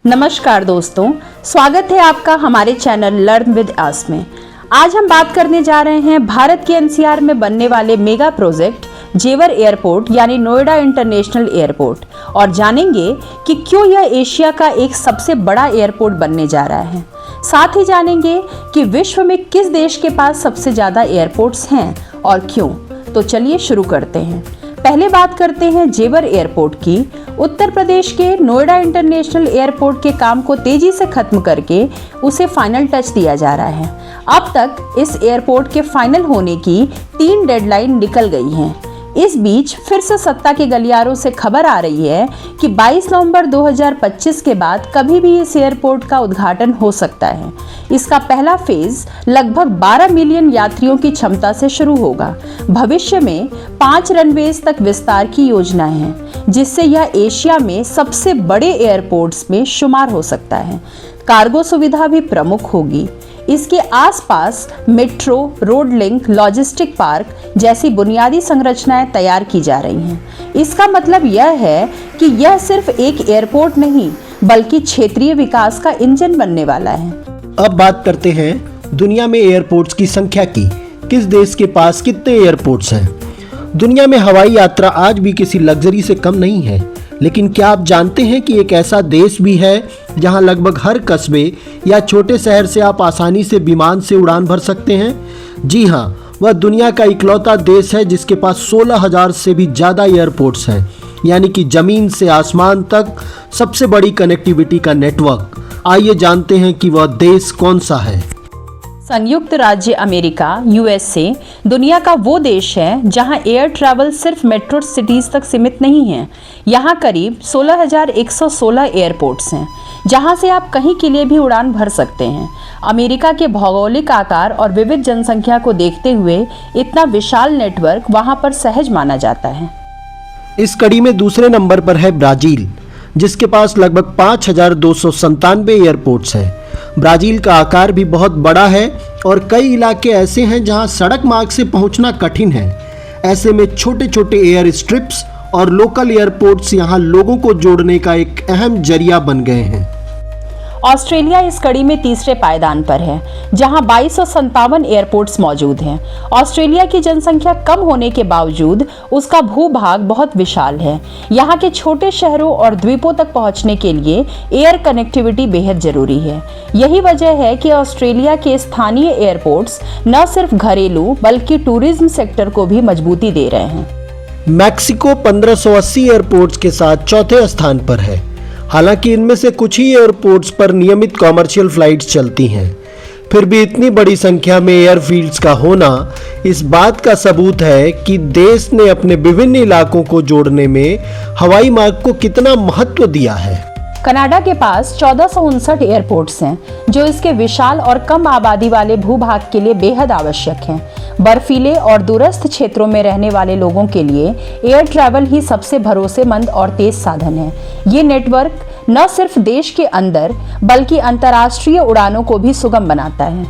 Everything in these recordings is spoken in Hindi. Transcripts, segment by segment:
नमस्कार दोस्तों, स्वागत है आपका हमारे चैनल लर्न विद आस में। आज हम बात करने जा रहे हैं भारत के एनसीआर में बनने वाले मेगा प्रोजेक्ट जेवर एयरपोर्ट यानी नोएडा इंटरनेशनल एयरपोर्ट और जानेंगे कि क्यों यह एशिया का एक सबसे बड़ा एयरपोर्ट बनने जा रहा है। साथ ही जानेंगे कि विश्व में किस देश के पास सबसे ज़्यादा एयरपोर्ट्स हैं और क्यों। तो चलिए शुरू करते हैं। पहले बात करते हैं जेवर एयरपोर्ट की। उत्तर प्रदेश के नोएडा इंटरनेशनल एयरपोर्ट के काम को तेजी से खत्म करके उसे फाइनल टच दिया जा रहा है। अब तक इस एयरपोर्ट के फाइनल होने की 3 डेडलाइन निकल गई हैं। इस बीच फिर से सत्ता के गलियारों से खबर आ रही है कि 22 नवंबर 2025 के बाद कभी भी इस एयरपोर्ट का उद्घाटन हो सकता है। इसका पहला फेज लगभग 12 मिलियन यात्रियों की क्षमता से शुरू होगा। भविष्य में 5 रनवेज तक विस्तार की योजना है, जिससे यह एशिया में सबसे बड़े एयरपोर्ट्स में शुमार हो सकता है। कार्गो सुविधा भी प्रमुख होगी। इसके आसपास metro, road link, logistic park जैसी बुनियादी संरचनाएं तैयार की जा रही हैं। इसका मतलब यह है कि यह सिर्फ एक एयरपोर्ट नहीं बल्कि क्षेत्रीय विकास का इंजन बनने वाला है। अब बात करते हैं दुनिया में एयरपोर्ट्स की संख्या की। किस देश के पास कितने एयरपोर्ट्स हैं? दुनिया में हवाई यात्रा आज भी किसी लग्जरी से कम नहीं है, लेकिन क्या आप जानते हैं कि एक ऐसा देश भी है जहां लगभग हर कस्बे या छोटे शहर से आप आसानी से विमान से उड़ान भर सकते हैं? जी हां, वह दुनिया का इकलौता देश है जिसके पास 16,000 से भी ज़्यादा एयरपोर्ट्स हैं, यानी कि ज़मीन से आसमान तक सबसे बड़ी कनेक्टिविटी का नेटवर्क। आइए जानते हैं कि वह देश कौन सा है। संयुक्त राज्य अमेरिका यूएसए दुनिया का वो देश है जहां एयर ट्रैवल सिर्फ मेट्रो सिटीज तक सीमित नहीं है। यहां करीब 16,116 एयरपोर्ट्स हैं जहां से आप कहीं के लिए भी उड़ान भर सकते हैं। अमेरिका के भौगोलिक आकार और विविध जनसंख्या को देखते हुए इतना विशाल नेटवर्क वहां पर सहज माना जाता है। इस कड़ी में दूसरे नंबर पर है ब्राजील, जिसके पास लगभग 5,297 एयरपोर्ट्स हैं। ब्राजील का आकार भी बहुत बड़ा है और कई इलाके ऐसे हैं जहां सड़क मार्ग से पहुंचना कठिन है। ऐसे में छोटे छोटे एयर स्ट्रिप्स और लोकल एयरपोर्ट्स यहां लोगों को जोड़ने का एक अहम जरिया बन गए हैं। ऑस्ट्रेलिया इस कड़ी में तीसरे पायदान पर है, जहां 2257 एयरपोर्ट्स मौजूद हैं। ऑस्ट्रेलिया की जनसंख्या कम होने के बावजूद उसका भूभाग बहुत विशाल है। यहां के छोटे शहरों और द्वीपों तक पहुंचने के लिए एयर कनेक्टिविटी बेहद जरूरी है। यही वजह है कि ऑस्ट्रेलिया के स्थानीय एयरपोर्ट्स न सिर्फ घरेलू बल्कि टूरिज्म सेक्टर को भी मजबूती दे रहे हैं। मैक्सिको 1580 एयरपोर्ट्स के साथ चौथे स्थान पर है। हालांकि इनमें से कुछ ही एयरपोर्ट्स पर नियमित कॉमर्शियल फ्लाइट्स चलती हैं। फिर भी इतनी बड़ी संख्या में एयरफील्ड्स का होना इस बात का सबूत है कि देश ने अपने विभिन्न इलाकों को जोड़ने में हवाई मार्ग को कितना महत्व दिया है। कनाडा के पास 1459 एयरपोर्ट्स हैं, जो इसके विशाल और कम आबादी वाले भूभाग के लिए बेहद आवश्यक हैं। बर्फीले और दूरस्थ क्षेत्रों में रहने वाले लोगों के लिए एयर ट्रैवल ही सबसे भरोसेमंद और तेज साधन है। ये नेटवर्क न सिर्फ देश के अंदर बल्कि अंतर्राष्ट्रीय उड़ानों को भी सुगम बनाता है।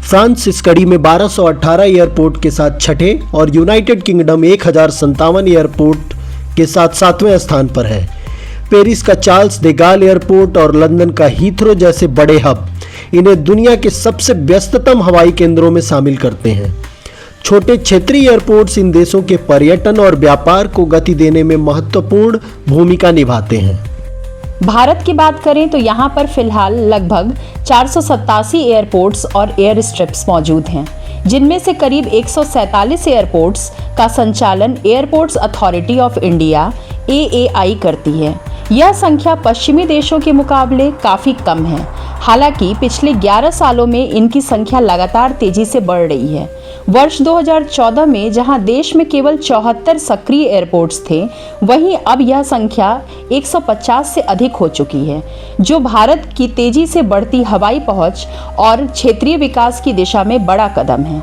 फ्रांस इस कड़ी में 1218 एयरपोर्ट के साथ छठे और यूनाइटेड किंगडम 1057 एयरपोर्ट के साथ 7वें स्थान पर है। पेरिस का चार्ल्स de Gaulle एयरपोर्ट और लंदन का हीथ्रो जैसे बड़े हब इन्हें दुनिया के सबसे व्यस्ततम हवाई केंद्रों में शामिल करते हैं। छोटे क्षेत्रीय एयरपोर्ट्स इन देशों के पर्यटन और व्यापार को गति देने में महत्वपूर्ण भूमिका निभाते हैं। भारत की बात करें तो यहाँ पर फिलहाल लगभग 487 एयरपोर्ट्स और एयर स्ट्रिप्स मौजूद हैं, जिनमें से करीब 147 एयरपोर्ट्स का संचालन airports authority of India AAI करती है। यह संख्या पश्चिमी देशों के मुकाबले काफ़ी कम है। हालांकि पिछले 11 सालों में इनकी संख्या लगातार तेजी से बढ़ रही है। वर्ष 2014 में जहां देश में केवल 74 सक्रिय एयरपोर्ट्स थे, वहीं अब यह संख्या 150 से अधिक हो चुकी है, जो भारत की तेजी से बढ़ती हवाई पहुंच और क्षेत्रीय विकास की दिशा में बड़ा कदम है।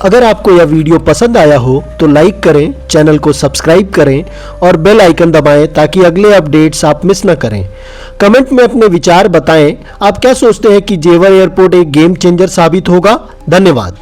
अगर आपको यह वीडियो पसंद आया हो तो लाइक करें, चैनल को सब्सक्राइब करें और बेल आइकन दबाएं ताकि अगले अपडेट्स आप मिस न करें। कमेंट में अपने विचार बताएं, आप क्या सोचते हैं कि जेवर एयरपोर्ट एक गेम चेंजर साबित होगा? धन्यवाद।